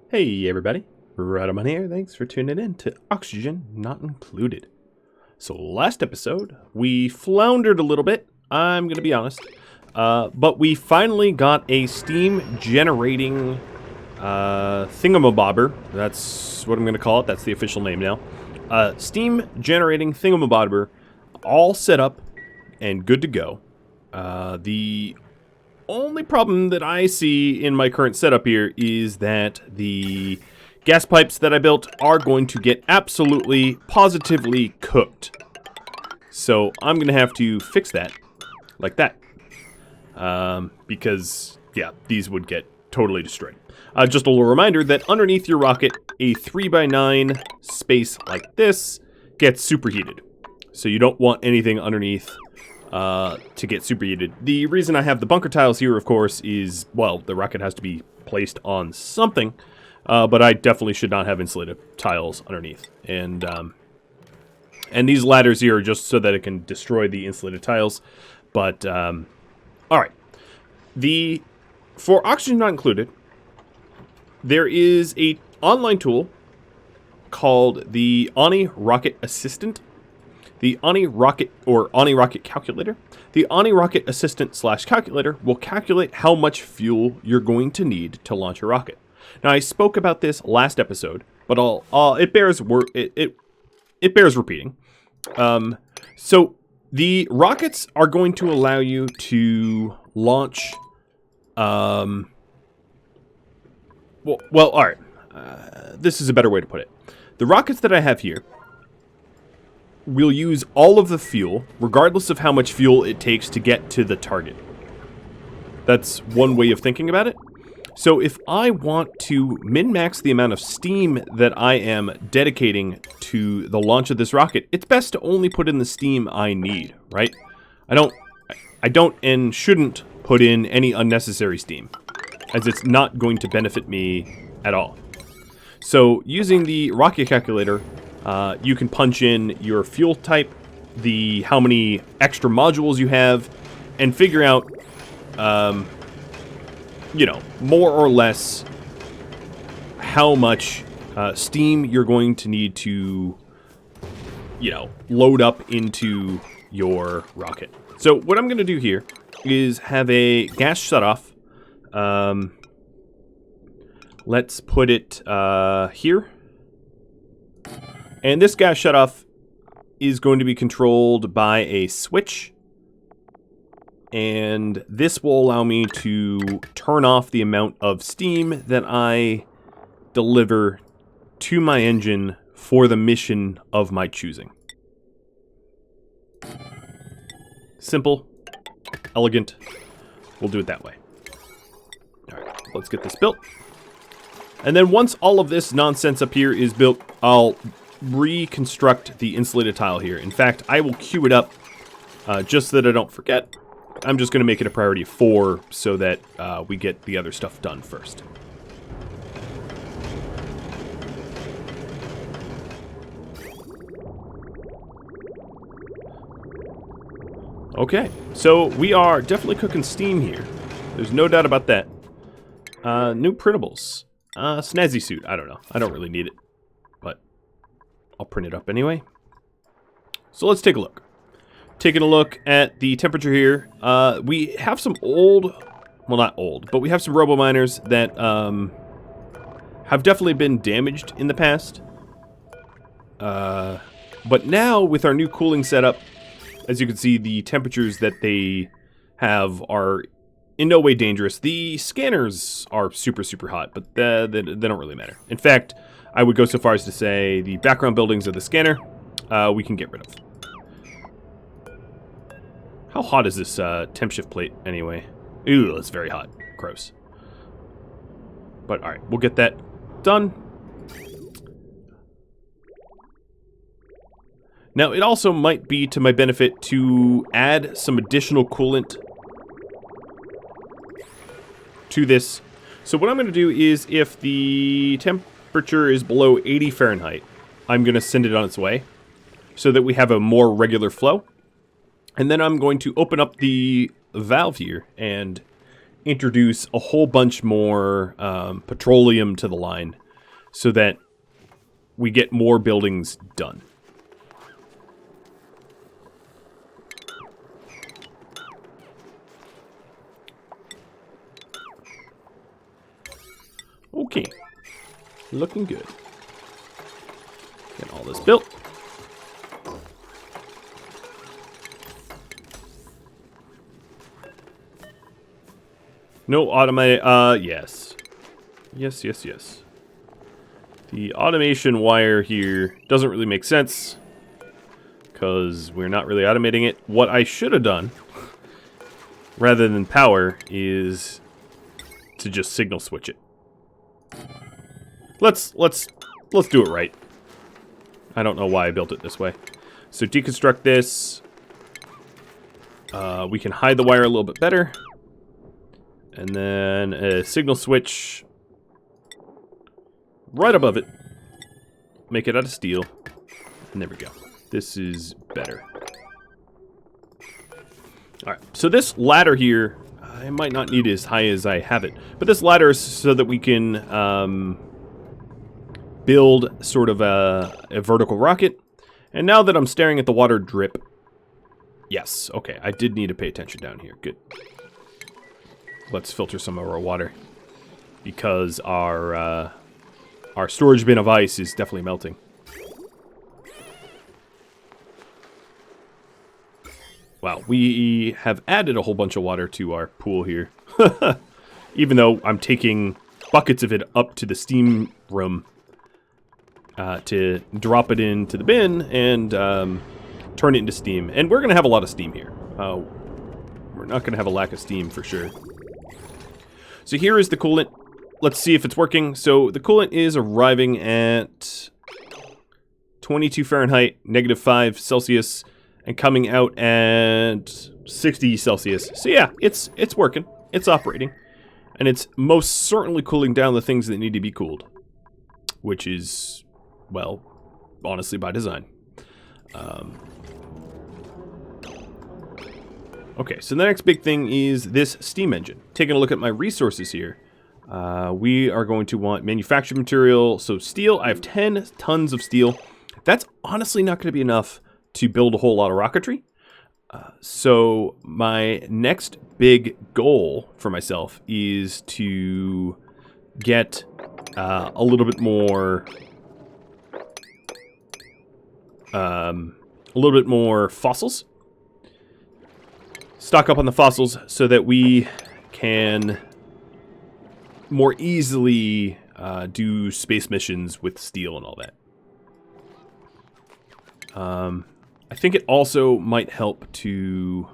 Hey everybody, Radamon here, thanks for tuning in to Oxygen Not Included. So last episode, we floundered a little bit, I'm gonna be honest, but we finally got a steam generating thingamabobber, that's what I'm gonna call it, that's the official name now. Steam generating thingamabobber, all set up and good to go. The only problem that I see in my current setup here is that the gas pipes that I built are going to get absolutely, positively cooked. So I'm going to have to fix that, like that. Because, yeah, these would get totally destroyed. Just a little reminder that underneath your rocket, a 3x9 space like this gets superheated. So you don't want anything underneath to get superheated. The reason I have the bunker tiles here, of course, is, well, the rocket has to be placed on something, but I definitely should not have insulated tiles underneath. And these ladders here are just so that it can destroy the insulated tiles. But, alright. For Oxygen Not Included, there is a online tool called the Oni Rocket Assistant. The Oni Rocket, or Oni Rocket Calculator. The Oni Rocket Assistant / Calculator will calculate how much fuel you're going to need to launch a rocket. Now, I spoke about this last episode, but it bears repeating. So the rockets are going to allow you to launch. Well, all right. This is a better way to put it. The rockets that I have here we'll use all of the fuel, regardless of how much fuel it takes to get to the target. That's one way of thinking about it. So if I want to min-max the amount of steam that I am dedicating to the launch of this rocket, it's best to only put in the steam I need, right? I don't and shouldn't put in any unnecessary steam, as it's not going to benefit me at all. So using the rocket calculator, you can punch in your fuel type, how many extra modules you have, and figure out, more or less how much steam you're going to need to, load up into your rocket. So what I'm going to do here is have a gas shutoff. Let's put it here. And this gas shutoff is going to be controlled by a switch. And this will allow me to turn off the amount of steam that I deliver to my engine for the mission of my choosing. Simple, elegant. We'll do it that way. Alright, let's get this built. And then once all of this nonsense up here is built, I'll reconstruct the insulated tile here. In fact, I will queue it up just so that I don't forget. I'm just going to make it a priority 4 so that we get the other stuff done first. Okay, so we are definitely cooking steam here. There's no doubt about that. New printables. Snazzy suit, I don't know. I don't really need it. I'll print it up anyway. So let's take a look. Taking a look at the temperature here. We have some old, well not old, but we have some robo-miners that have definitely been damaged in the past. But now with our new cooling setup, as you can see, the temperatures that they have are in no way dangerous. The scanners are super, super hot, but they don't really matter. In fact, I would go so far as to say the background buildings of the scanner, we can get rid of. How hot is this temp shift plate anyway? Ooh, it's very hot. Gross. But alright, we'll get that done. Now, it also might be to my benefit to add some additional coolant to this. So what I'm going to do is, if the temperature is below 80 Fahrenheit, I'm going to send it on its way so that we have a more regular flow. And then I'm going to open up the valve here and introduce a whole bunch more petroleum to the line so that we get more buildings done. Okay. Looking good. Get all this built. No automate. Yes. Yes, yes, yes. The automation wire here doesn't really make sense because we're not really automating it. What I should have done, rather than power, is to just signal switch it. Let's do it right. I don't know why I built it this way. So deconstruct this. We can hide the wire a little bit better. And then a signal switch right above it. Make it out of steel. And there we go. This is better. Alright, so this ladder here, I might not need it as high as I have it. But this ladder is so that we can build sort of a vertical rocket. And now that I'm staring at the water drip... Yes, okay, I did need to pay attention down here. Good. Let's filter some of our water. Because our storage bin of ice is definitely melting. Wow, we have added a whole bunch of water to our pool here. Even though I'm taking buckets of it up to the steam room to drop it into the bin and turn it into steam. And we're going to have a lot of steam here. We're not going to have a lack of steam for sure. So here is the coolant. Let's see if it's working. So the coolant is arriving at 22 Fahrenheit, -5 Celsius, and coming out at 60 Celsius. So yeah, it's working. It's operating. And it's most certainly cooling down the things that need to be cooled. Which is, well, honestly by design. Okay, so the next big thing is this steam engine. Taking a look at my resources here. We are going to want manufactured material. So steel, I have 10 tons of steel. That's honestly not going to be enough to build a whole lot of rocketry. So my next big goal for myself is to get a little bit more fossils. Stock up on the fossils so that we can more easily do space missions with steel and all that. I think it also might help to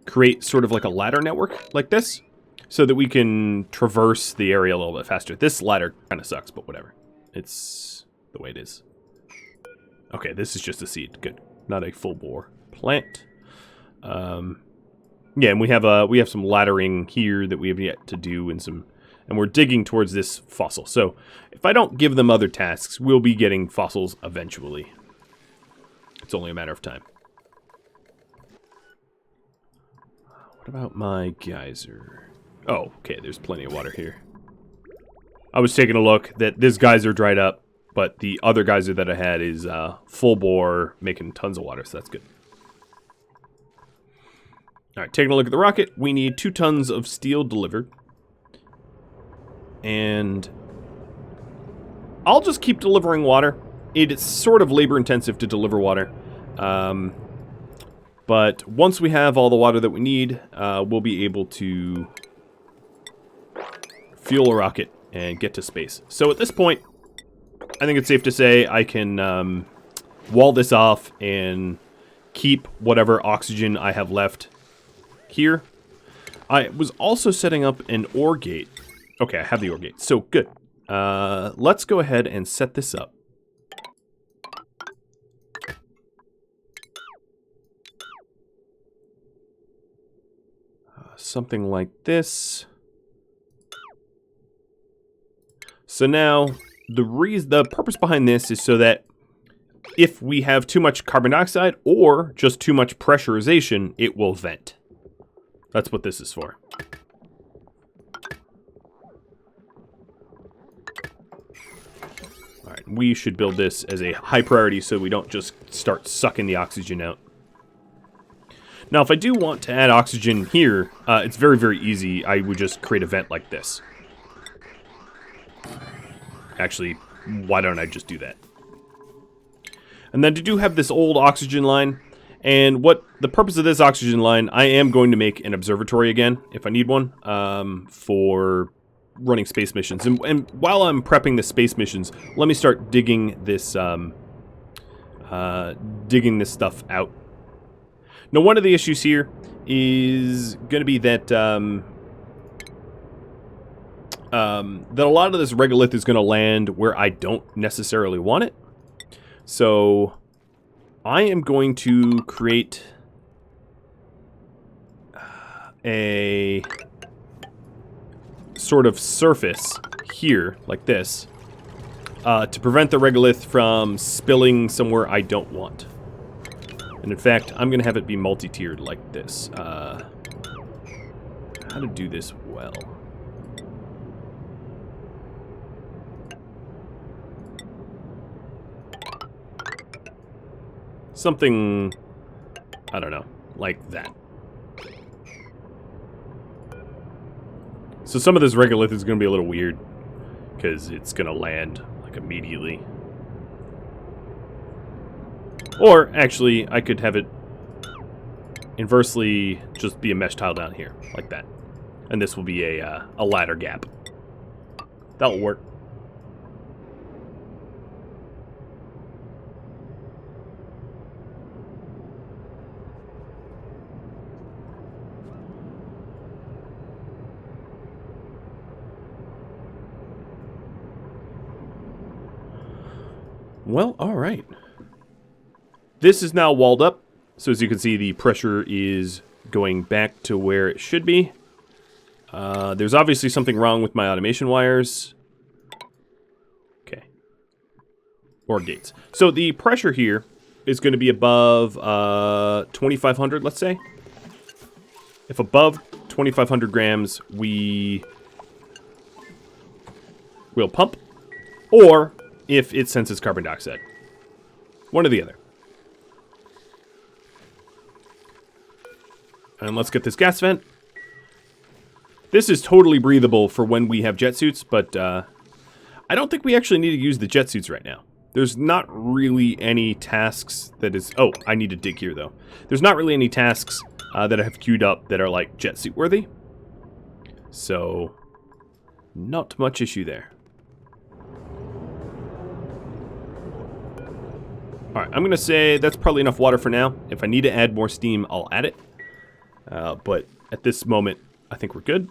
create sort of like a ladder network like this so that we can traverse the area a little bit faster. This ladder kind of sucks, but whatever. It's the way it is. Okay, this is just a seed. Good. Not a full bore plant. Yeah, and we have some laddering here that we have yet to do, and we're digging towards this fossil. So if I don't give them other tasks, we'll be getting fossils eventually. It's only a matter of time. What about my geyser? Oh, okay, there's plenty of water here. I was taking a look that this geyser dried up, but the other geyser that I had is full bore, making tons of water, so that's good. Alright, taking a look at the rocket, we need 2 tons of steel delivered. And I'll just keep delivering water. It's sort of labor intensive to deliver water. But once we have all the water that we need, we'll be able to fuel a rocket and get to space. So at this point, I think it's safe to say I can wall this off and keep whatever oxygen I have left here. I was also setting up an ore gate. Okay, I have the ore gate. So, good. Let's go ahead and set this up. Something like this. So now, the purpose behind this is so that if we have too much carbon dioxide or just too much pressurization, it will vent. That's what this is for. Alright, we should build this as a high priority so we don't just start sucking the oxygen out. Now, if I do want to add oxygen here, it's very, very easy. I would just create a vent like this. Actually, why don't I just do that? And then I do have this old oxygen line. And what the purpose of this oxygen line, I am going to make an observatory again, if I need one, for running space missions. And while I'm prepping the space missions, let me start digging this stuff out. Now, one of the issues here is going to be that that a lot of this regolith is going to land where I don't necessarily want it. So I am going to create a sort of surface here, like this, to prevent the regolith from spilling somewhere I don't want. And in fact, I'm going to have it be multi-tiered like this. How to do this well? Something, I don't know, like that. So some of this regolith is going to be a little weird, because it's going to land, like, immediately. Or, actually, I could have it inversely just be a mesh tile down here, like that. And this will be a ladder gap. That'll work. Well, alright. This is now walled up, so as you can see, the pressure is going back to where it should be. There's obviously something wrong with my automation wires. Okay. Or gates. So the pressure here is going to be above 2,500, let's say. If above 2,500 grams, we will pump. Or if it senses carbon dioxide. One or the other. And let's get this gas vent. This is totally breathable for when we have jet suits, but I don't think we actually need to use the jet suits right now. There's not really any tasks that is... Oh, I need to dig here, though. There's not really any tasks that I have queued up that are, like, jet suit worthy. So, not much issue there. Alright, I'm going to say that's probably enough water for now. If I need to add more steam, I'll add it. But at this moment, I think we're good.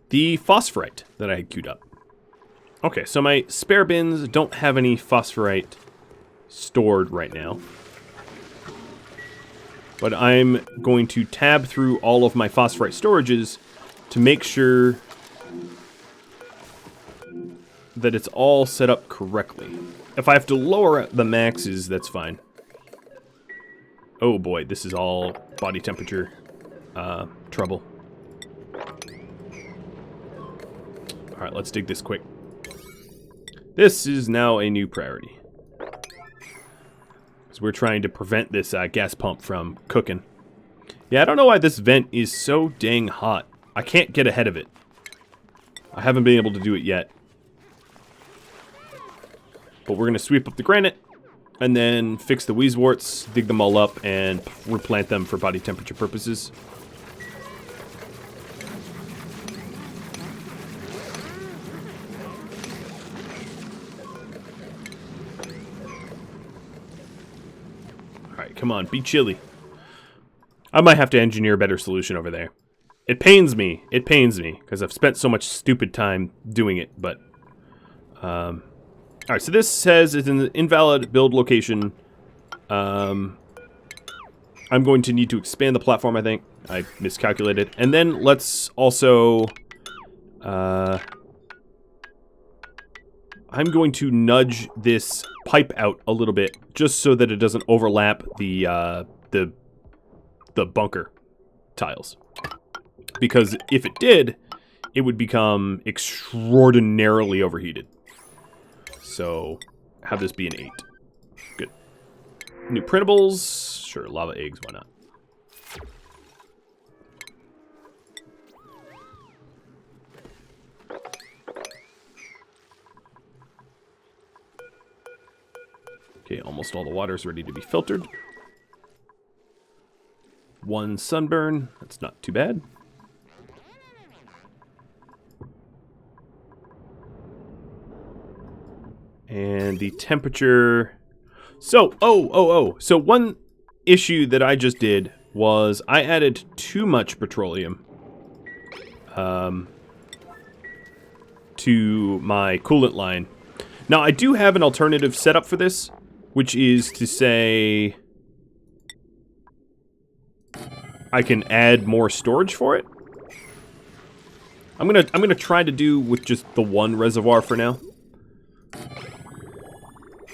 The phosphorite that I had queued up. Okay, so my spare bins don't have any phosphorite stored right now. But I'm going to tab through all of my phosphorite storages to make sure that it's all set up correctly. If I have to lower the maxes, that's fine. Oh boy, this is all body temperature trouble. Alright, let's dig this quick. This is now a new priority. Because we're trying to prevent this gas pump from cooking. Yeah, I don't know why this vent is so dang hot. I can't get ahead of it. I haven't been able to do it yet. But we're going to sweep up the granite, and then fix the weezeworts, dig them all up, and replant them for body temperature purposes. Alright, come on, be chilly. I might have to engineer a better solution over there. It pains me, because I've spent so much stupid time doing it, but... Alright, so this says it's an invalid build location. I'm going to need to expand the platform, I think. I miscalculated. And then let's also... I'm going to nudge this pipe out a little bit, just so that it doesn't overlap the bunker tiles. Because if it did, it would become extraordinarily overheated. So, have this be an 8. Good. New printables. Sure, lava eggs, why not? Okay, almost all the water is ready to be filtered. 1 sunburn. That's not too bad. And the temperature... So, So one issue that I just did was I added too much petroleum to my coolant line. Now, I do have an alternative setup for this, which is to say I can add more storage for it. I'm gonna try to do with just the 1 reservoir for now.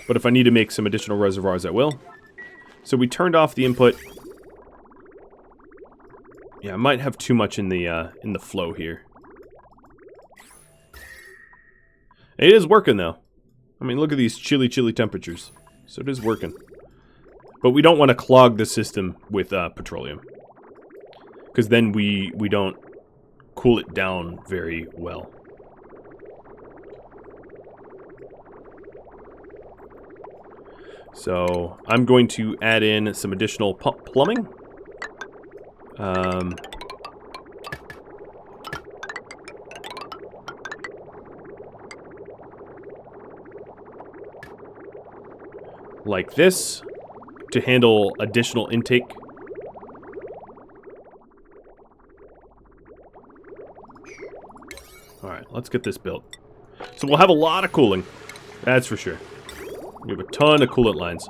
But if I need to make some additional reservoirs, I will. So we turned off the input. Yeah, I might have too much in the flow here. It is working though. I mean, look at these chilly temperatures. So it is working. But we don't want to clog the system with petroleum. Because then we don't cool it down very well. So I'm going to add in some additional plumbing. Like this, to handle additional intake. Alright, let's get this built. So we'll have a lot of cooling, that's for sure. We have a ton of coolant lines,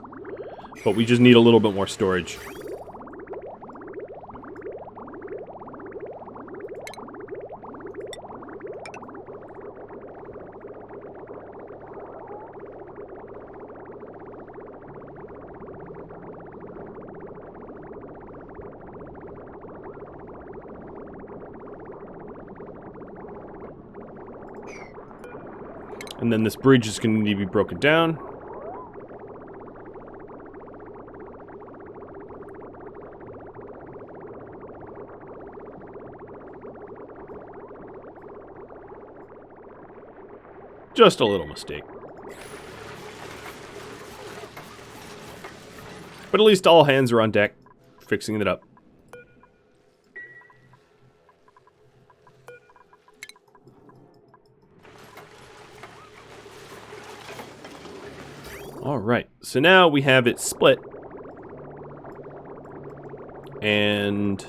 but we just need a little bit more storage. And then this bridge is going to need to be broken down. Just a little mistake. But at least all hands are on deck, fixing it up. Alright, so now we have it split. And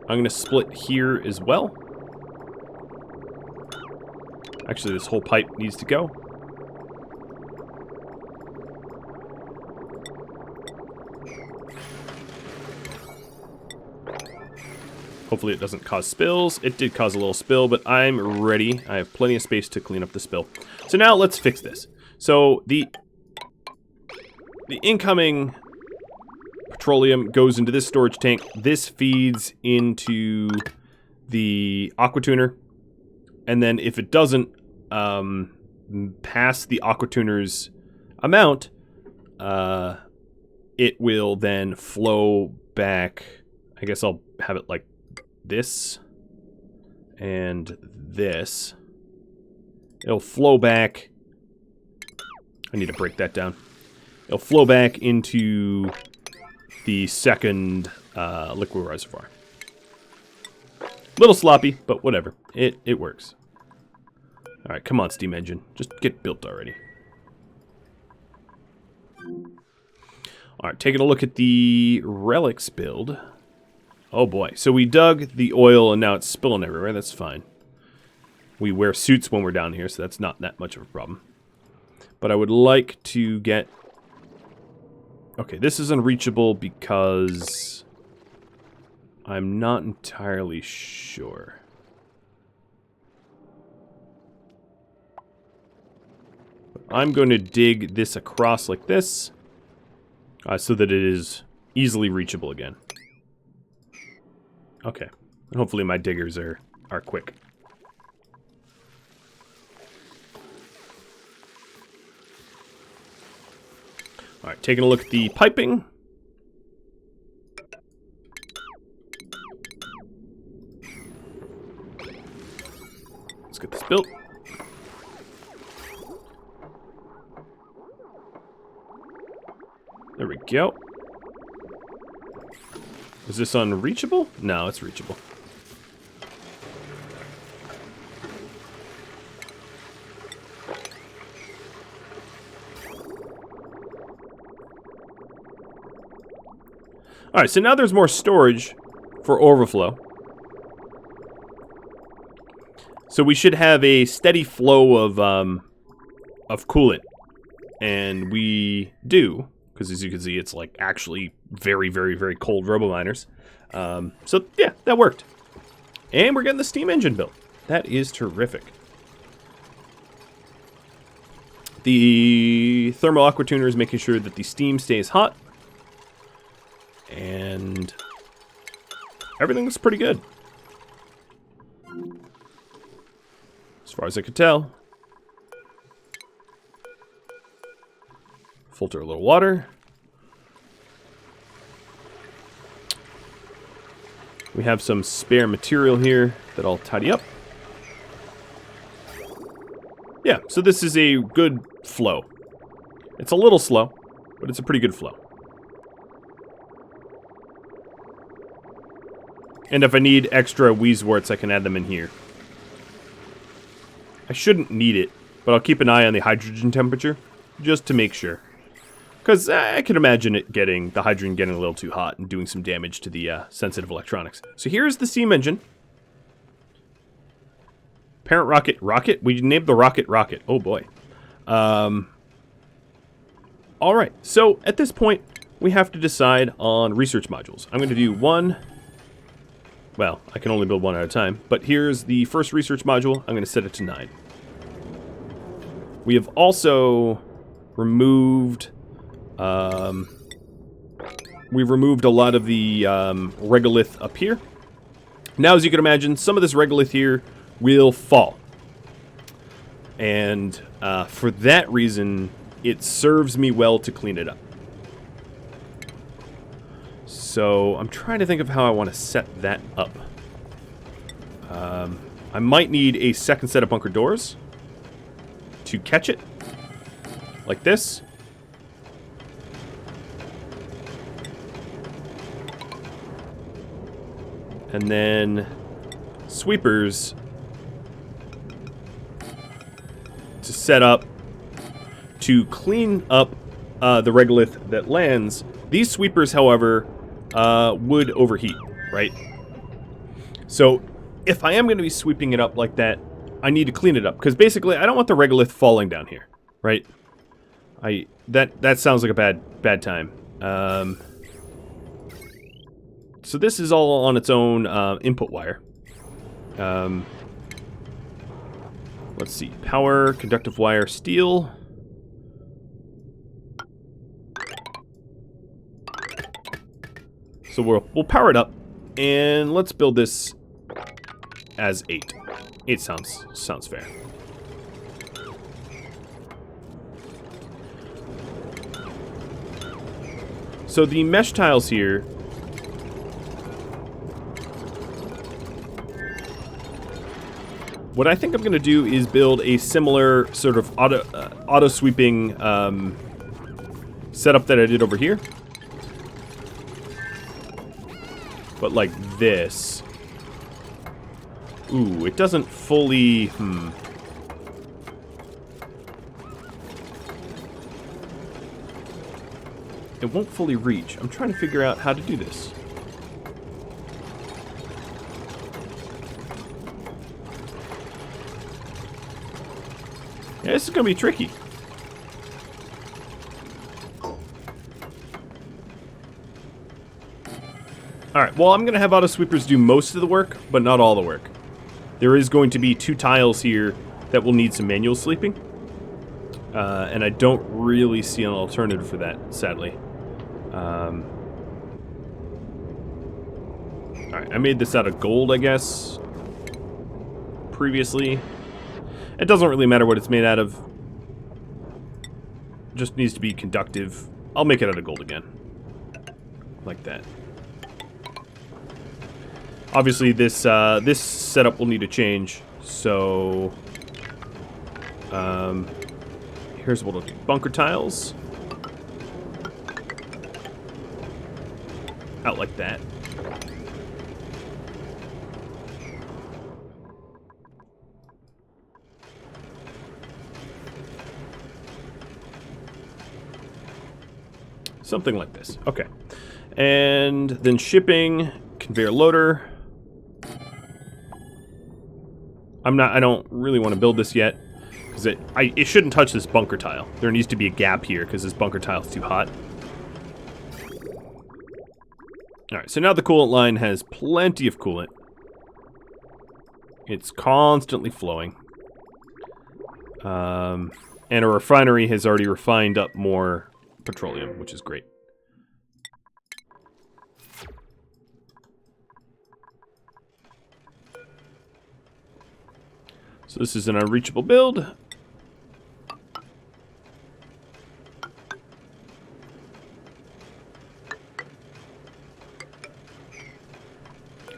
I'm going to split here as well. Actually, this whole pipe needs to go. Hopefully it doesn't cause spills. It did cause a little spill, but I'm ready. I have plenty of space to clean up the spill. So now let's fix this. So the incoming petroleum goes into this storage tank. This feeds into the aqua tuner. And then if it doesn't pass the aqua tuner's amount, it will then flow back. I guess I'll have it like this and this. It'll flow back. I need to break that down. It'll flow back into the second liquid reservoir. Little sloppy, but whatever. It works. Alright, come on, steam engine. Just get built already. Alright, taking a look at the relics build. Oh boy. So we dug the oil and now it's spilling everywhere. That's fine. We wear suits when we're down here, so that's not that much of a problem. But I would like to get... Okay, this is unreachable because I'm not entirely sure. I'm going to dig this across like this, so that it is easily reachable again. Okay. Hopefully my diggers are quick. Alright, taking a look at the piping. Let's get this built. There we go. Is this unreachable? No, it's reachable. Alright, so now there's more storage for overflow. So we should have a steady flow of coolant. And we do, because as you can see, it's like actually very, very, very cold robominers. So yeah, that worked. And we're getting the steam engine built. That is terrific. The thermal aqua tuner is making sure that the steam stays hot. And everything looks pretty good. As far as I could tell. Filter a little water. We have some spare material here that I'll tidy up. Yeah, so this is a good flow. It's a little slow, but it's a pretty good flow. And if I need extra Weezeworts, I can add them in here. I shouldn't need it, but I'll keep an eye on the hydrogen temperature, just to make sure. Because I can imagine the hydrogen getting a little too hot and doing some damage to the sensitive electronics. So here's the steam engine. Parent rocket? We named the rocket. Oh boy. Alright, so at this point, we have to decide on research modules. I'm going to do one. Well, I can only build one at a time, but here's the first research module. I'm going to set it to 9. We have also removed... we've removed a lot of the regolith up here. Now, as you can imagine, some of this regolith here will fall. And for that reason, it serves me well to clean it up. So I'm trying to think of how I want to set that up. I might need a second set of bunker doors to catch it, like this. And then sweepers to set up to clean up the regolith that lands. These sweepers, however, would overheat, right? So if I am going to be sweeping it up like that, I need to clean it up, because basically I don't want the regolith falling down here, right? That sounds like a bad time. So this is all on its own input wire. Let's see, power, conductive wire, steel. So we'll power it up, and let's build this as 8. 8 sounds fair. So the mesh tiles here, what I think I'm going to do is build a similar sort of auto sweeping setup that I did over here. But like this. Ooh, it doesn't fully... It won't fully reach. I'm trying to figure out how to do this. Yeah, this is going to be tricky. Alright, well, I'm going to have auto sweepers do most of the work, but not all the work. There is going to be 2 tiles here that will need some manual sweeping. And I don't really see an alternative for that, sadly. Alright, I made this out of gold, I guess, previously. It doesn't really matter what it's made out of. It just needs to be conductive. I'll make it out of gold again. Like that. Obviously, this setup will need to change, so... here's what we'll do. Bunker tiles. Out like that. Something like this. Okay. And then shipping, conveyor loader. I don't really want to build this yet, because it shouldn't touch this bunker tile. There needs to be a gap here, because this bunker tile is too hot. Alright, so now the coolant line has plenty of coolant. It's constantly flowing. And a refinery has already refined up more petroleum, which is great. So this is an unreachable build.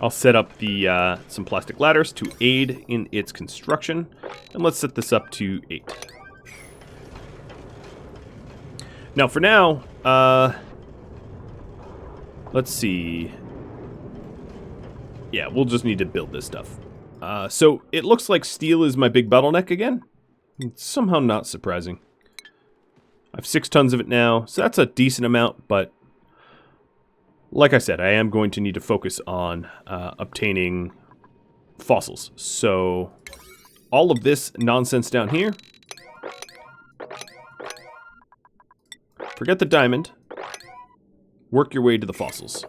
I'll set up the some plastic ladders to aid in its construction, and let's set this up to 8. Now, for now, let's see. Yeah, we'll just need to build this stuff. So it looks like steel is my big bottleneck again. It's somehow not surprising. I have 6 tons of it now, so that's a decent amount, but like I said, I am going to need to focus on obtaining fossils. So all of this nonsense down here, forget the diamond, work your way to the fossils.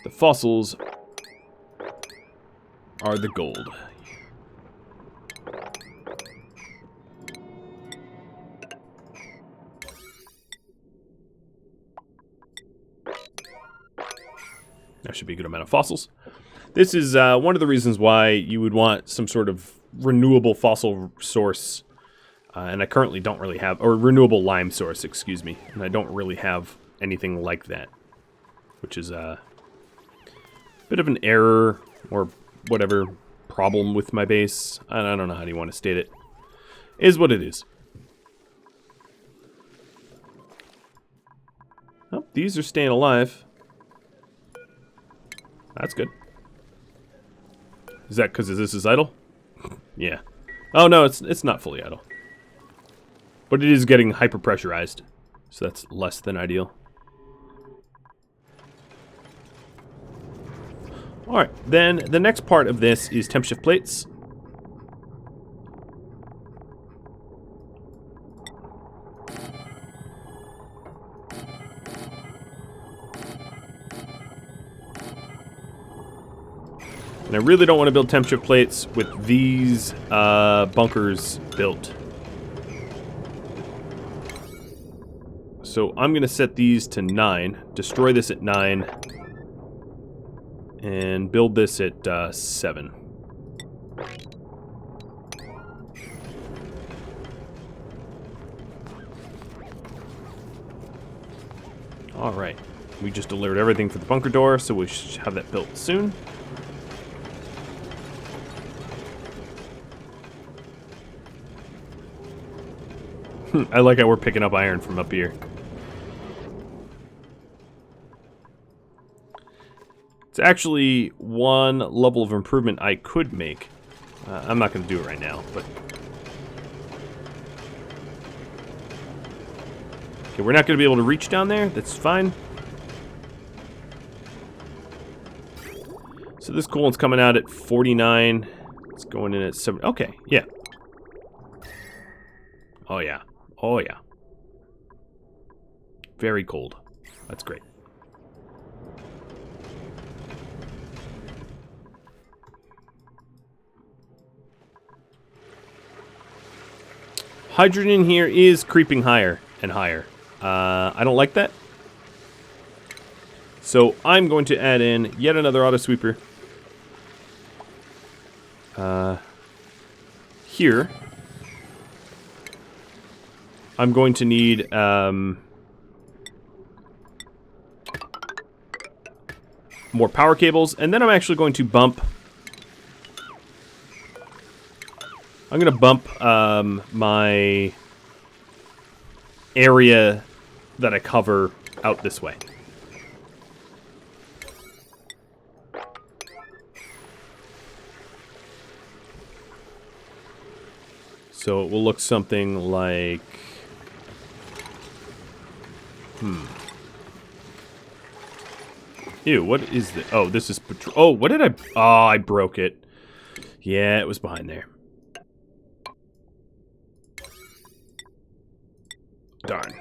The fossils are the gold. That should be a good amount of fossils. This is one of the reasons why you would want some sort of renewable fossil source. And I currently don't really have, or renewable lime source, excuse me. And I don't really have anything like that. Which is a bit of an error, or whatever problem with my base. I don't know how you want to state it. Is what it is. Oh, these are staying alive. That's good. Is that because this is idle? Yeah. Oh no, it's not fully idle. But it is getting hyper pressurized. So that's less than ideal. Alright, then the next part of this is temp shift plates. And I really don't want to build temp shift plates with these bunkers built. So I'm going to set these to 9, destroy this at 9, and build this at 7. Alright, we just delivered everything for the bunker door, so we should have that built soon. I like how we're picking up iron from up here. It's actually one level of improvement I could make. I'm not going to do it right now, but... Okay, we're not going to be able to reach down there. That's fine. So this coolant's coming out at 49. It's going in at 7. Okay, yeah. Oh, yeah. Oh, yeah. Very cold. That's great. Hydrogen here is creeping higher and higher. I don't like that. So I'm going to add in yet another auto sweeper. Here. I'm going to need more power cables, and then I'm actually going to bump. I'm going to bump my area that I cover out this way. So it will look something like... Ew, what is this? Oh, this is... Oh, what did I... Oh, I broke it. Yeah, it was behind there. Darn.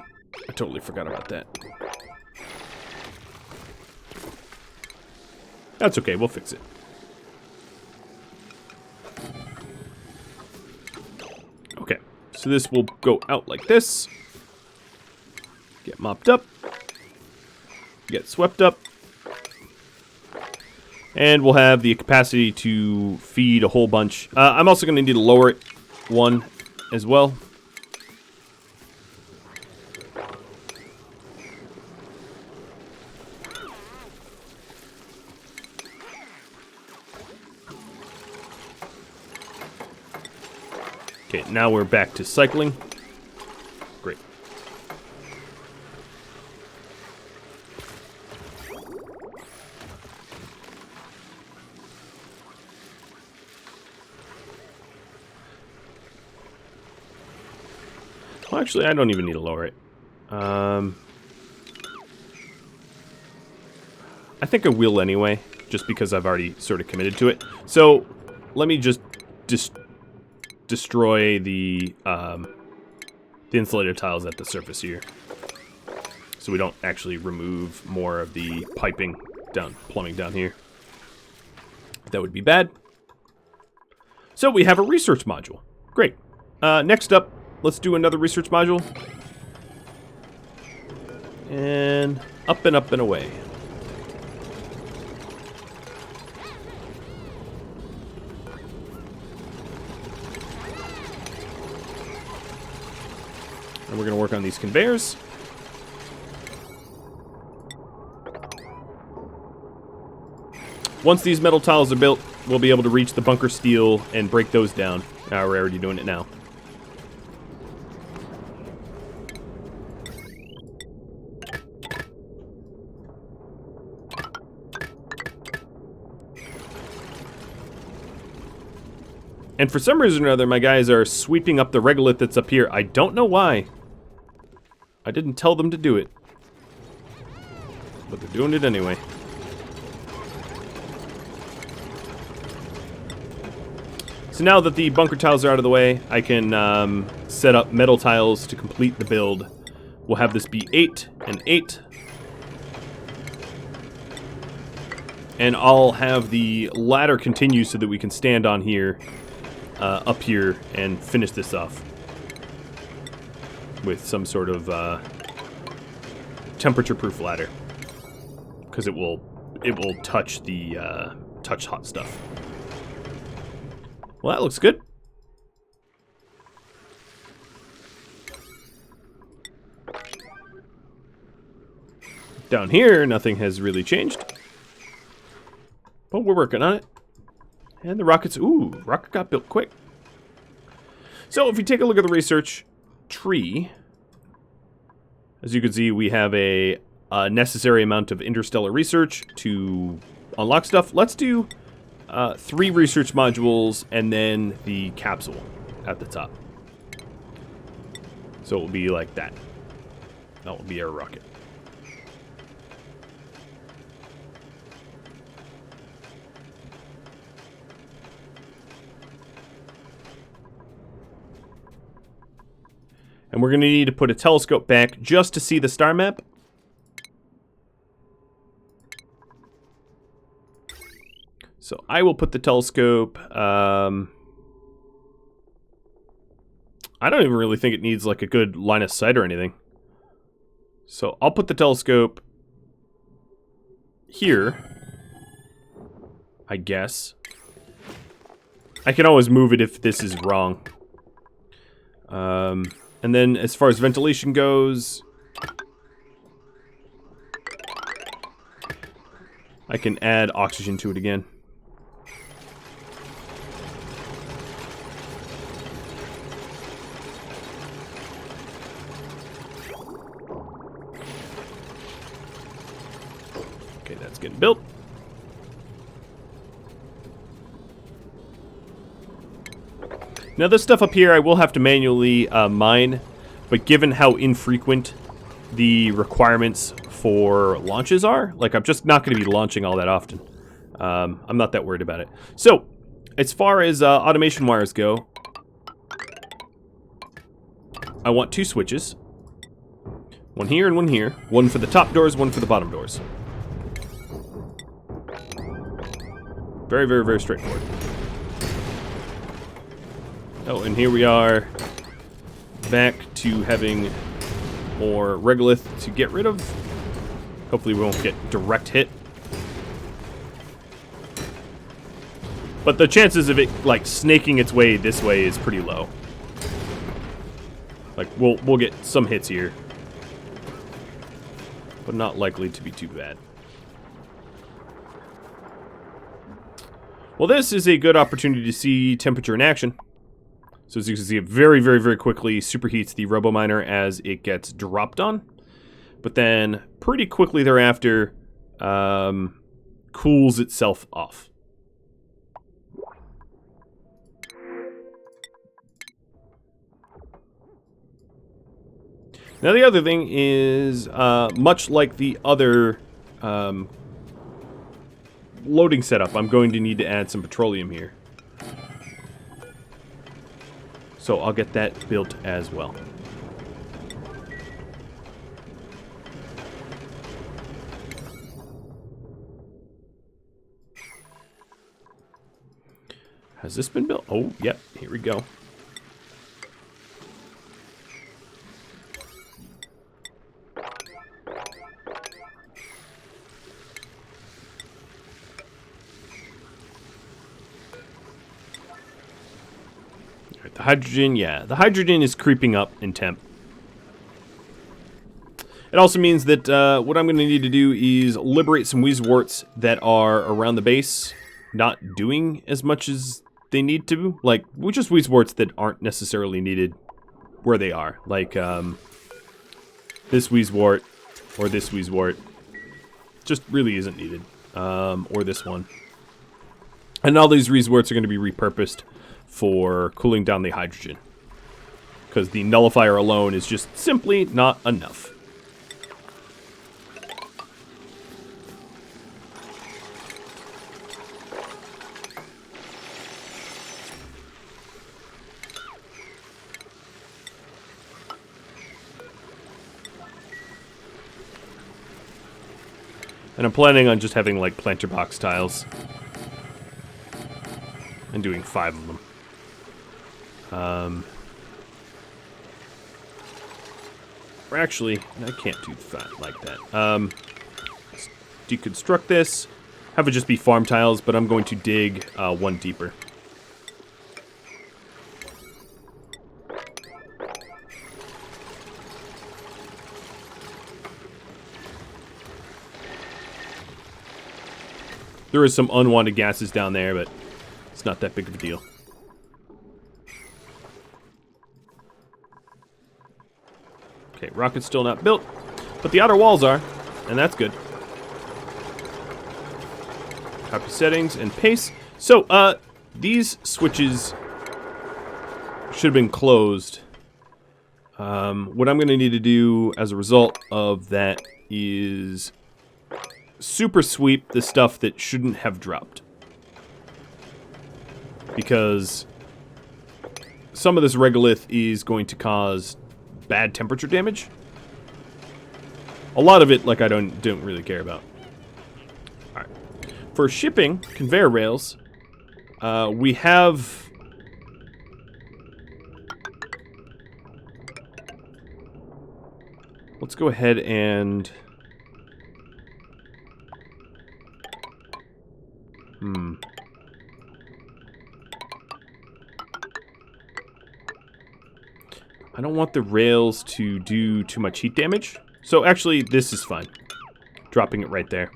I totally forgot about that. That's okay, we'll fix it. Okay, so this will go out like this. Get mopped up. Get swept up. And we'll have the capacity to feed a whole bunch. I'm also going to need to lower it one as well. Okay, now we're back to cycling. Great. Well, actually, I don't even need to lower it. I think I will anyway, just because I've already sort of committed to it. So, let me just destroy the insulated tiles at the surface here, so we don't actually remove more of the piping down, plumbing down here. That would be bad. So we have a research module. Great. Next up, let's do another research module. And up and away. And we're going to work on these conveyors. Once these metal tiles are built, we'll be able to reach the bunker steel and break those down. We're already doing it now. And for some reason or other, my guys are sweeping up the regolith that's up here. I don't know why. I didn't tell them to do it. But they're doing it anyway. So now that the bunker tiles are out of the way, I can set up metal tiles to complete the build. We'll have this be 8 and 8. And I'll have the ladder continue so that we can stand on here, up here, and finish this off with some sort of temperature-proof ladder, because it will touch the touch hot stuff. Well, that looks good. Down here, nothing has really changed, but we're working on it. And the rockets, ooh, rocket got built quick. So if you take a look at the research tree, as you can see, we have a necessary amount of interstellar research to unlock stuff. Let's do 3 research modules and then the capsule at the top. So it will be like that. That will be our rocket. And we're going to need to put a telescope back just to see the star map. So I will put the telescope... I I don't even really think it needs like a good line of sight or anything. So I'll put the telescope here, I guess. I can always move it if this is wrong. And then as far as ventilation goes, I can add oxygen to it again. Okay, that's getting built. Now this stuff up here I will have to manually mine, but given how infrequent the requirements for launches are, like I'm just not going to be launching all that often. I'm not that worried about it. So, as far as automation wires go, I want 2 switches. One here and one here. One for the top doors, one for the bottom doors. Very, very, very straightforward. Oh, and here we are, back to having more regolith to get rid of. Hopefully we won't get direct hit. But the chances of it, like, snaking its way this way is pretty low. Like, we'll get some hits here, but not likely to be too bad. Well, this is a good opportunity to see temperature in action. So as you can see, it very, very, very quickly superheats the RoboMiner as it gets dropped on. But then, pretty quickly thereafter, cools itself off. Now the other thing is, much like the other loading setup, I'm going to need to add some petroleum here. So I'll get that built as well. Has this been built? Oh, yep, here we go. The hydrogen, yeah. The hydrogen is creeping up in temp. It also means that what I'm going to need to do is liberate some Wheezeworts that are around the base, not doing as much as they need to. Like, just Wheezeworts that aren't necessarily needed where they are. Like, this Wheezewort or this Wheezewort just really isn't needed. Or this one. And all these Wheezeworts are going to be repurposed for cooling down the hydrogen, because the nullifier alone is just simply not enough. And I'm planning on just having like planter box tiles and doing 5 of them. Or actually, I can't do that like that. Let's deconstruct this. Have it just be farm tiles, but I'm going to dig 1 deeper. There is some unwanted gases down there, but it's not that big of a deal. Okay, rocket's still not built, but the outer walls are, and that's good. Copy settings and paste. So, these switches should have been closed. What I'm going to need to do as a result of that is super sweep the stuff that shouldn't have dropped. Because some of this regolith is going to cause bad temperature damage. A lot of it, like, I don't really care about. Alright. For shipping conveyor rails, we have let's go ahead and... I don't want the rails to do too much heat damage. So actually, this is fine. Dropping it right there.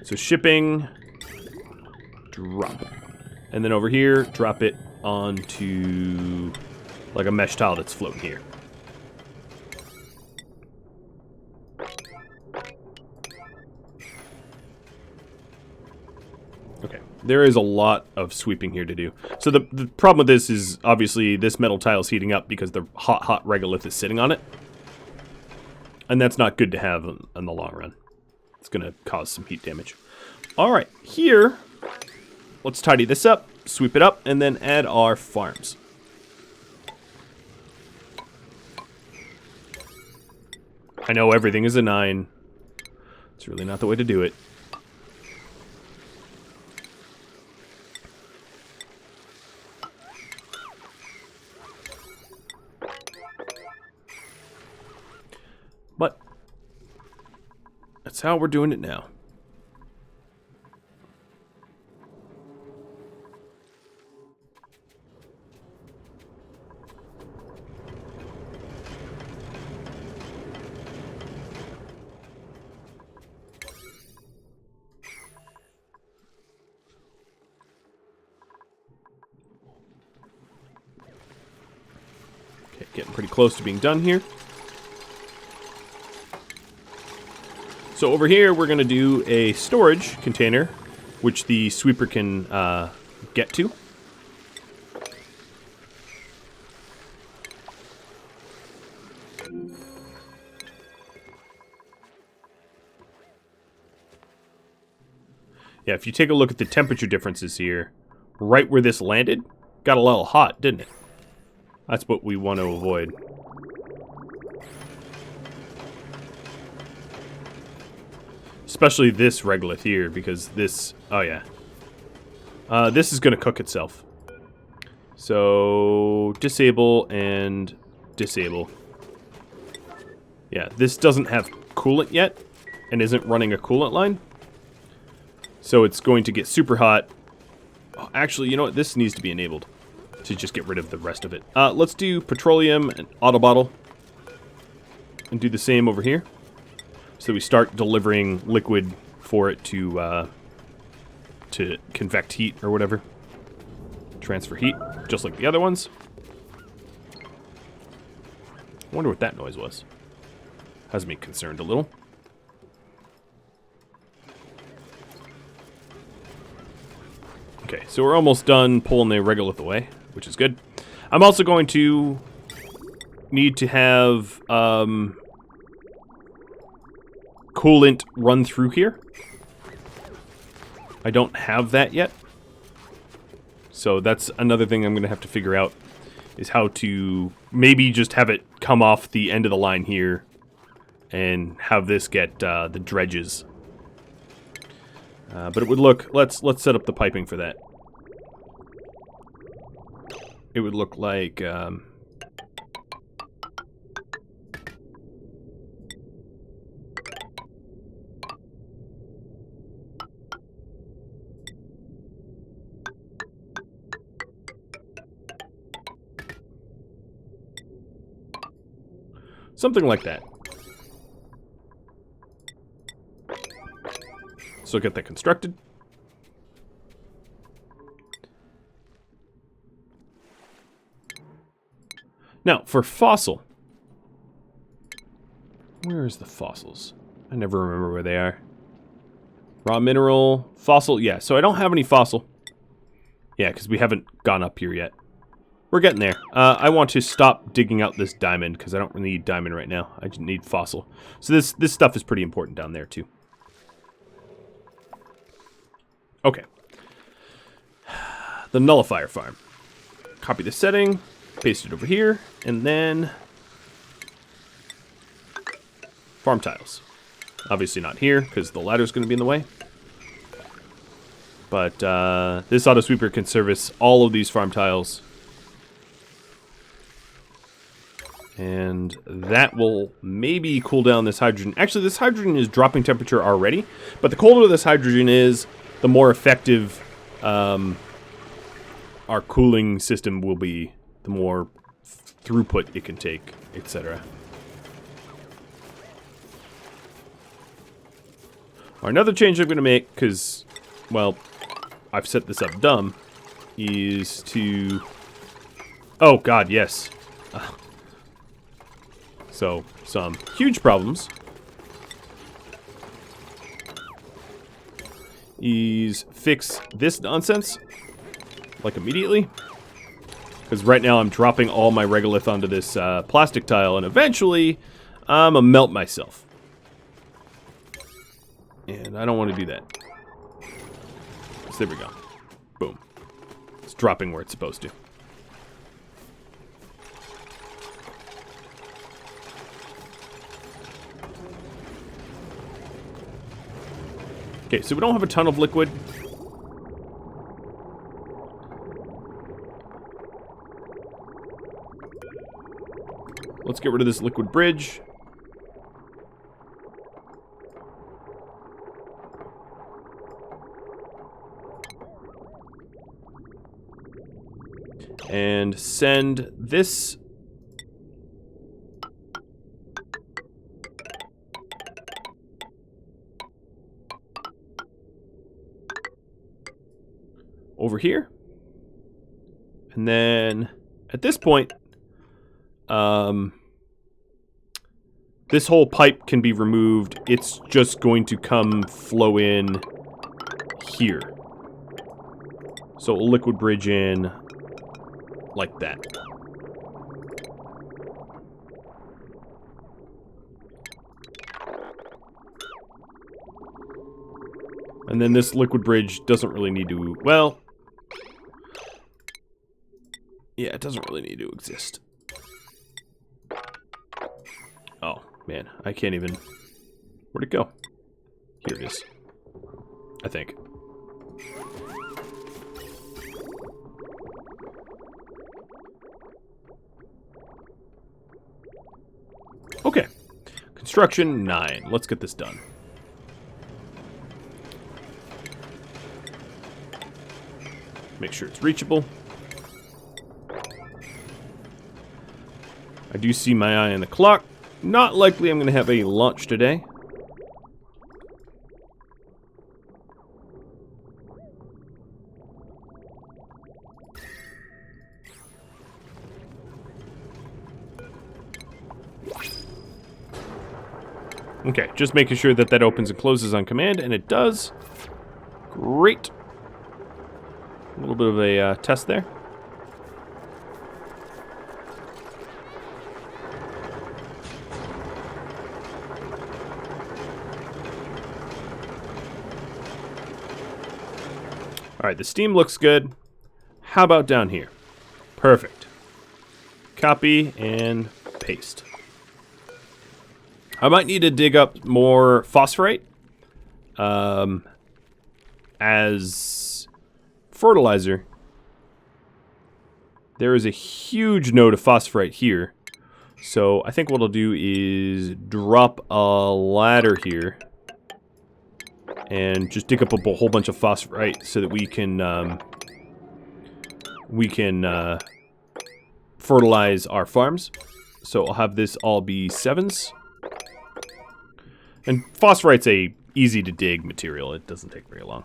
So shipping, drop. And then over here, drop it onto like a mesh tile that's floating here. Okay, there is a lot of sweeping here to do. So the problem with this is, obviously, this metal tile is heating up because the hot regolith is sitting on it. And that's not good to have in the long run. It's going to cause some heat damage. Alright, here, let's tidy this up, sweep it up, and then add our farms. I know everything is a 9. It's really not the way to do it. But that's how we're doing it now. Okay, getting pretty close to being done here. So over here, we're going to do a storage container, which the sweeper can get to. Yeah, if you take a look at the temperature differences here, right where this landed, got a little hot, didn't it? That's what we want to avoid. Especially this regolith here, because this... Oh, yeah. This is going to cook itself. So, disable and disable. Yeah, this doesn't have coolant yet, and isn't running a coolant line. So it's going to get super hot. Oh, actually, you know what? This needs to be enabled to just get rid of the rest of it. Let's do petroleum and auto bottle. And do the same over here. So we start delivering liquid for it to convect heat or whatever. Transfer heat, just like the other ones. I wonder what that noise was. Has me concerned a little. Okay, so we're almost done pulling the regolith away, which is good. I'm also going to need to have coolant run through here. I don't have that yet. So that's another thing I'm going to have to figure out, is how to maybe just have it come off the end of the line here and have this get the dredges. But it would look, let's set up the piping for that. It would look like something like that. So get that constructed. Now, for fossil. Where is the fossils? I never remember where they are. Raw mineral, fossil, yeah. So I don't have any fossil. Yeah, because we haven't gone up here yet. We're getting there. I want to stop digging out this diamond, because I don't really need diamond right now. I just need fossil. So this stuff is pretty important down there, too. Okay. The Nullifier Farm. Copy the setting, paste it over here, and then farm tiles. Obviously not here, because the ladder's going to be in the way. But this auto sweeper can service all of these farm tiles. And that will maybe cool down this hydrogen. Actually, this hydrogen is dropping temperature already, but the colder this hydrogen is, the more effective our cooling system will be, the more throughput it can take, etc. Another change I'm going to make, because, well, I've set this up dumb, is to... Oh, God, yes. So, some huge problems is fix this nonsense, like, immediately. Because right now I'm dropping all my regolith onto this plastic tile, and eventually I'm going to melt myself. And I don't want to do that. So there we go. Boom. It's dropping where it's supposed to. Okay, so we don't have a ton of liquid. Let's get rid of this liquid bridge. And send this over here. And then at this point, this whole pipe can be removed. It's just going to flow in here. So a liquid bridge in like that. And then this liquid bridge doesn't really need to, well, yeah, it doesn't really need to exist. Oh, man, I can't even, where'd it go? Here it is, I think. Okay, construction 9. Let's get this done. Make sure it's reachable. I do see my eye on the clock. Not likely I'm going to have a launch today. Okay, just making sure that that opens and closes on command, and it does. Great. A little bit of a test there. Alright, the steam looks good. How about down here? Perfect. Copy and paste. I might need to dig up more phosphorite as fertilizer. There is a huge node of phosphorite here. So I think what I'll do is drop a ladder here and just dig up a whole bunch of phosphorite so that we can fertilize our farms. So I'll have this all be 7s. And phosphorite's a easy to dig material. It doesn't take very long.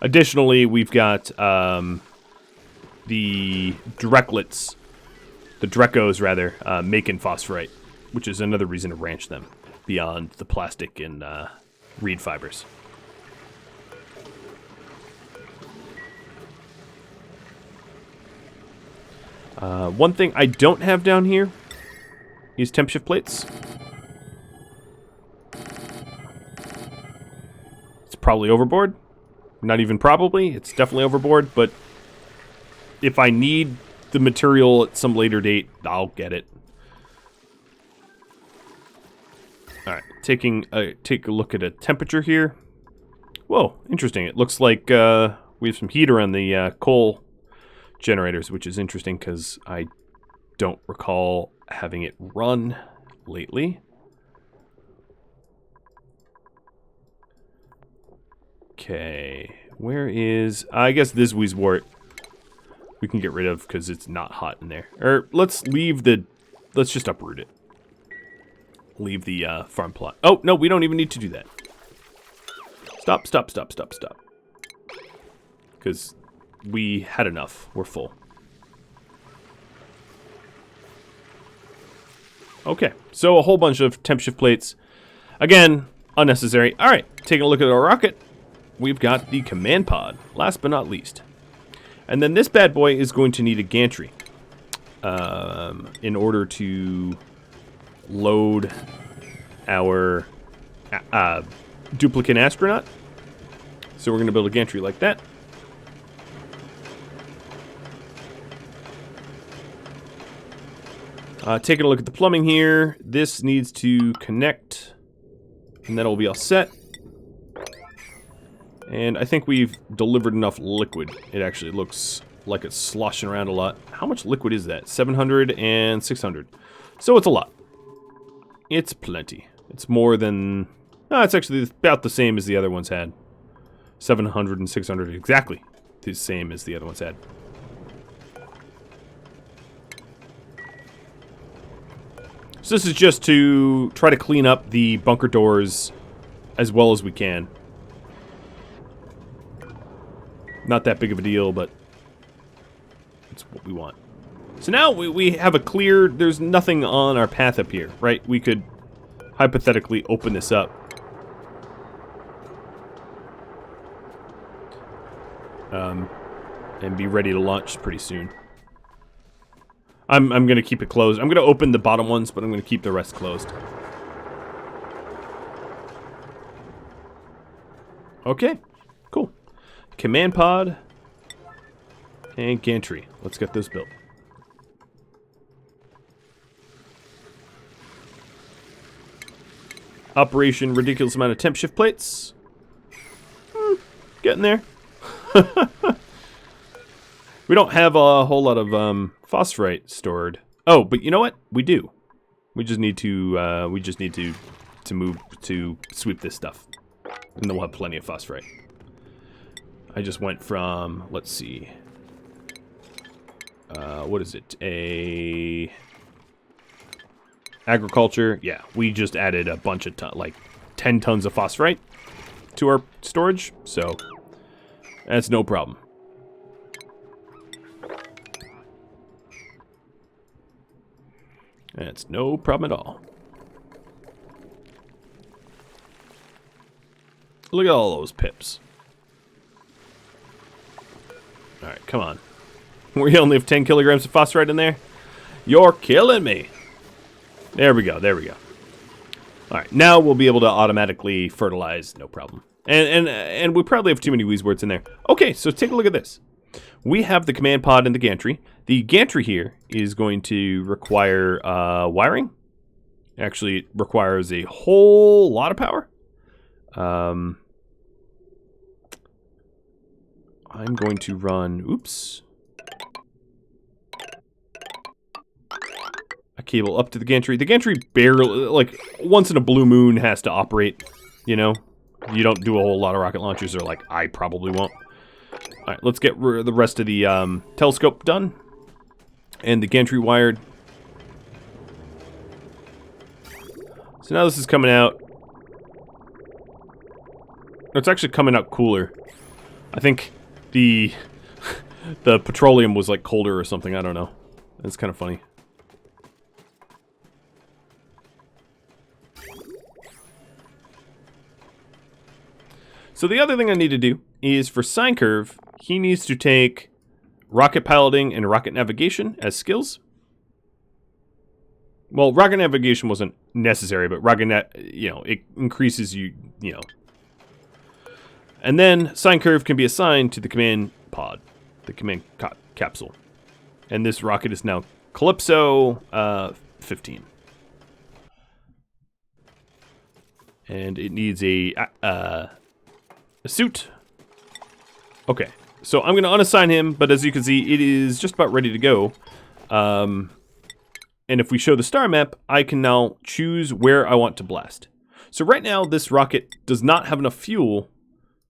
Additionally, we've got the Drecklets, the Drecos rather, making phosphorite, which is another reason to ranch them beyond the plastic and reed fibers. One thing I don't have down here is temp shift plates. It's probably overboard. Not even probably, it's definitely overboard, but if I need the material at some later date, I'll get it. Alright, take a look at a temperature here. Whoa, interesting. It looks like we have some heat around the coal generators, which is interesting because I don't recall having it run lately. Okay, where is... I guess this Weezewort we can get rid of because it's not hot in there. Or let's leave the... Let's just uproot it. Leave the farm plot. Oh, no, we don't even need to do that. Stop, stop, stop, stop, stop. Because we had enough. We're full. Okay, so a whole bunch of temp shift plates. Again, unnecessary. All right, taking a look at our rocket. We've got the command pod, last but not least. And then this bad boy is going to need a gantry in order to load our duplicate astronaut. So we're going to build a gantry like that. Taking a look at the plumbing here. This needs to connect, and that'll be all set. And I think we've delivered enough liquid. It actually looks like it's sloshing around a lot. How much liquid is that? 700 and 600. So it's a lot. It's plenty. It's more than... No, it's actually about the same as the other ones had. 700 and 600, exactly the same as the other ones had. So this is just to try to clean up the bunker doors as well as we can. Not that big of a deal, but it's what we want. So now we have a clear... There's nothing on our path up here, right? We could hypothetically open this up. And be ready to launch pretty soon. I'm going to keep it closed. I'm going to open the bottom ones, but I'm going to keep the rest closed. Okay, cool. Command pod and gantry. Let's get those built. Operation ridiculous amount of temp shift plates. Getting there. We don't have a whole lot of phosphorite stored. Oh, but you know what? We do. We just need to move to sweep this stuff, and then we'll have plenty of phosphorite. I just went from, let's see, what is it? A agriculture. Yeah, we just added a bunch of like 10 tons of phosphorite to our storage, so that's no problem. That's no problem at all. Look at all those pips. Alright, come on. We only have 10 kilograms of phosphorite in there? You're killing me. There we go, there we go. Alright, now we'll be able to automatically fertilize, no problem. And we probably have too many Weezeworts in there. Okay, so take a look at this. We have the command pod and the gantry. The gantry here is going to require wiring. Actually, it requires a whole lot of power. I'm going to run, oops, a cable up to the gantry. The gantry barely, like, once in a blue moon has to operate, you know? You don't do a whole lot of rocket launchers, or like, I probably won't. Alright, let's get the rest of the telescope done. And the gantry wired. So now this is coming out. It's actually coming out cooler. I think the petroleum was like colder or something, I don't know. It's kind of funny. So the other thing I need to do is for Sine Curve, he needs to take rocket piloting and rocket navigation as skills. Well, rocket navigation wasn't necessary, but it increases you know. And then Sine Curve can be assigned to the command pod, the command capsule. And this rocket is now Calypso 15. And it needs a suit. Okay, so I'm going to unassign him, but as you can see, it is just about ready to go. And if we show the star map, I can now choose where I want to blast. So right now, this rocket does not have enough fuel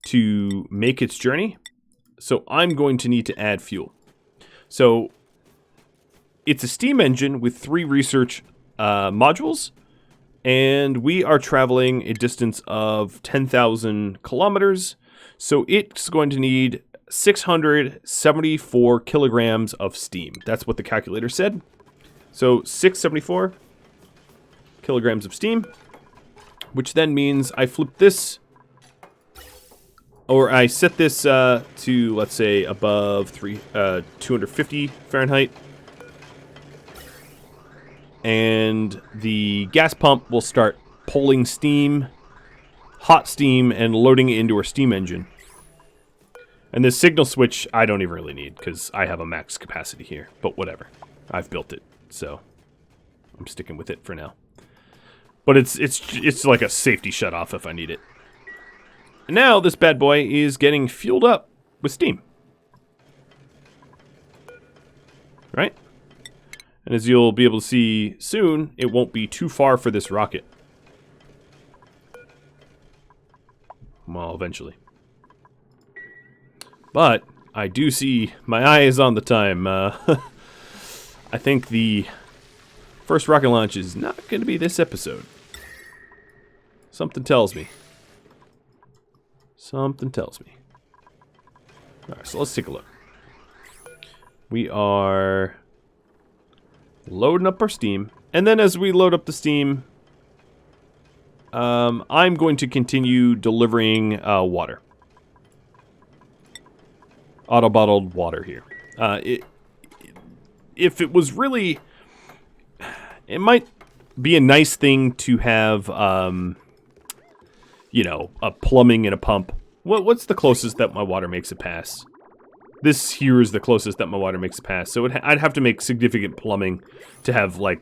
to make its journey. So I'm going to need to add fuel. So it's a steam engine with 3 research modules. And we are traveling a distance of 10,000 kilometers. So it's going to need 674 kilograms of steam. That's what the calculator said. So 674 kilograms of steam, which then means I flip this, or I set this to, let's say, above 250 Fahrenheit. And the gas pump will start pulling steam, hot steam, and loading it into our steam engine. And this signal switch, I don't even really need, because I have a max capacity here. But whatever. I've built it, so I'm sticking with it for now. But it's like a safety shutoff if I need it. And now this bad boy is getting fueled up with steam. Right? And as you'll be able to see soon, it won't be too far for this rocket. Well, eventually. But I do see my eye is on the time. I think the first rocket launch is not going to be this episode. Something tells me. Something tells me. Alright, so let's take a look. We are loading up our steam. And then as we load up the steam, I'm going to continue delivering water. Auto-bottled water here. If it was really... It might be a nice thing to have, you know, a plumbing and a pump. What's the closest that my water makes it pass? This here is the closest that my water makes it pass. So I'd have to make significant plumbing to have, like,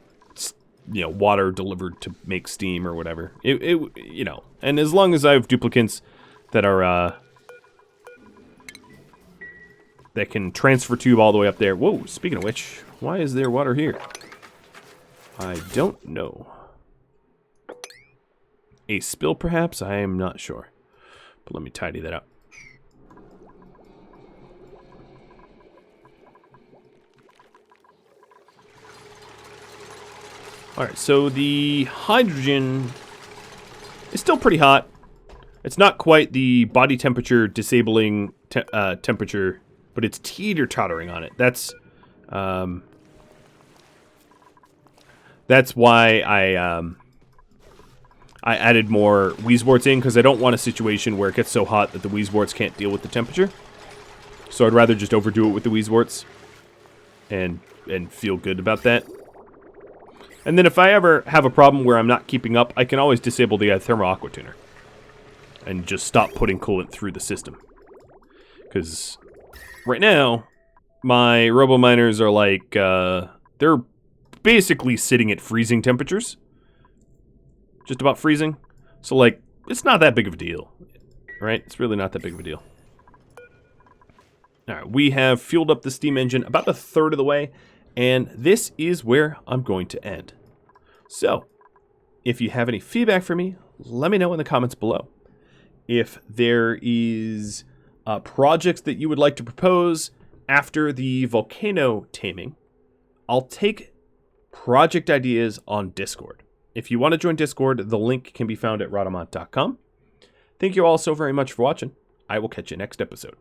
you know, water delivered to make steam or whatever. You know, and as long as I have duplicants that are, that can transfer tube all the way up there. Whoa, speaking of which, why is there water here? I don't know. A spill, perhaps? I am not sure. But let me tidy that up. Alright, so the hydrogen is still pretty hot. It's not quite the body temperature disabling temperature, but it's teeter-tottering on it. That's why I added more Weezeworts in, because I don't want a situation where it gets so hot that the Weezeworts can't deal with the temperature. So I'd rather just overdo it with the Weezeworts and feel good about that. And then if I ever have a problem where I'm not keeping up, I can always disable the thermal aqua tuner and just stop putting coolant through the system. Because right now, my robo-miners are like, they're basically sitting at freezing temperatures. Just about freezing. So, like, it's not that big of a deal. Right? It's really not that big of a deal. Alright, we have fueled up the steam engine about a third of the way. And this is where I'm going to end. So, if you have any feedback for me, let me know in the comments below. If there is projects that you would like to propose after the volcano taming, I'll take project ideas on Discord. If you want to join Discord, the link can be found at rodamont.com. Thank you all so very much for watching. I will catch you next episode.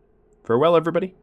Farewell, everybody.